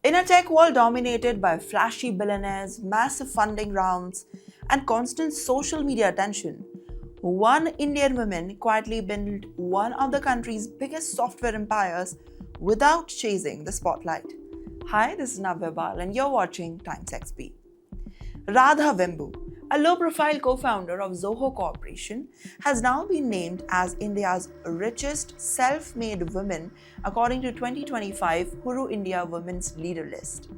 In a tech world dominated by flashy billionaires, massive funding rounds, and constant social media attention, one Indian woman quietly built one of the country's biggest software empires without chasing the spotlight. Hi, this is Navya and you're watching TimesXP. Radha Vembu, a low-profile co-founder of Zoho Corporation, has now been named as India's richest self-made woman according to 2025 Huru India Women's Leader List.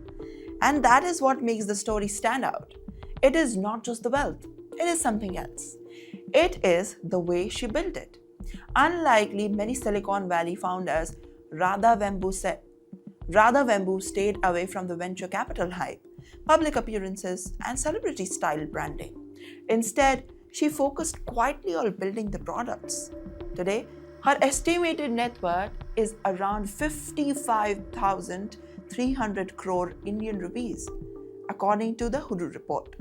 And that is what makes the story stand out. It is not just the wealth, it is something else. It is the way she built it. Unlikely many Silicon Valley founders, Radha Vembu stayed away from the venture capital hype, public appearances, and celebrity-style branding. Instead, she focused quietly on building the products. Today, her estimated net worth is around 55,300 crore Indian rupees, according to the Huru report,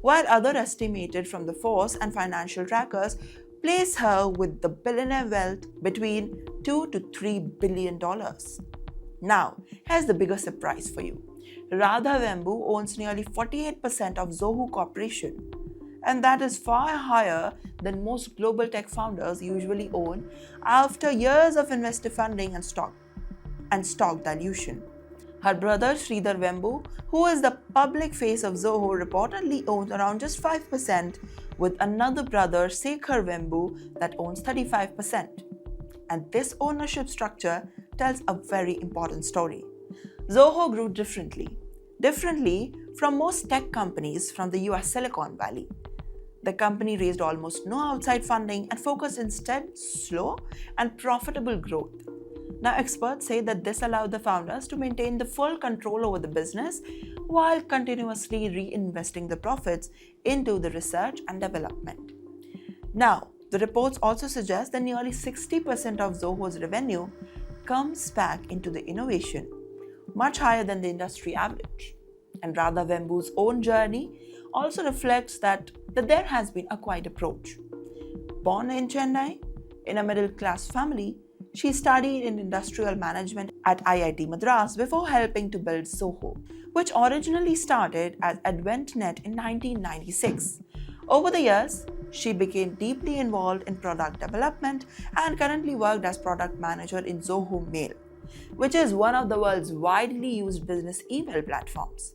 while other estimated from the Force and financial trackers place her with the billionaire wealth between $2 to $3 billion. Now, here's the biggest surprise for you. Radha Vembu owns nearly 48% of Zoho Corporation, and that is far higher than most global tech founders usually own after years of investor funding and stock dilution. Her brother Sridhar Vembu, who is the public face of Zoho, reportedly owns around just 5%, with another brother Shekhar Vembu that owns 35%. And this ownership structure tells a very important story. Zoho grew differently from most tech companies from the US Silicon Valley. The company raised almost no outside funding and focused instead slow and profitable growth. Now, experts say that this allowed the founders to maintain the full control over the business while continuously reinvesting the profits into the research and development. Now, the reports also suggest that nearly 60% of Zoho's revenue comes back into the innovation, much higher than the industry average. And Radha Vembu's own journey also reflects that there has been a quiet approach. Born in Chennai, in a middle-class family, she studied in industrial management at IIT Madras before helping to build Zoho, which originally started as AdventNet in 1996. Over the years, she became deeply involved in product development and currently worked as product manager in Zoho Mail, which is one of the world's widely used business email platforms.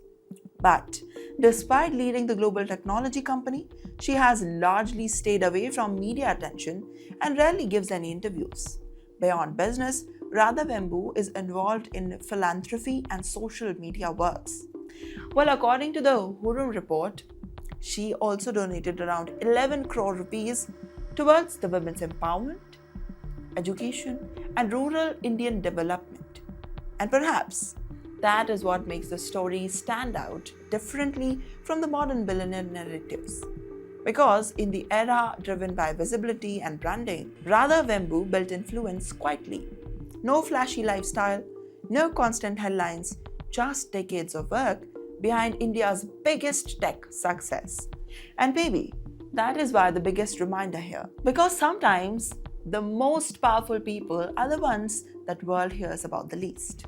But despite leading the global technology company, she has largely stayed away from media attention and rarely gives any interviews. Beyond business, Radha Vembu is involved in philanthropy and social media works. Well, according to the Huru report, she also donated around 11 crore rupees towards the women's empowerment, education, and rural Indian development. And perhaps that is what makes the story stand out differently from the modern billionaire narratives. Because in the era driven by visibility and branding, Radha Vembu built influence quietly. No flashy lifestyle, no constant headlines, just decades of work behind India's biggest tech success. And maybe that is why the biggest reminder here. Because sometimes the most powerful people are the ones that world hears about the least.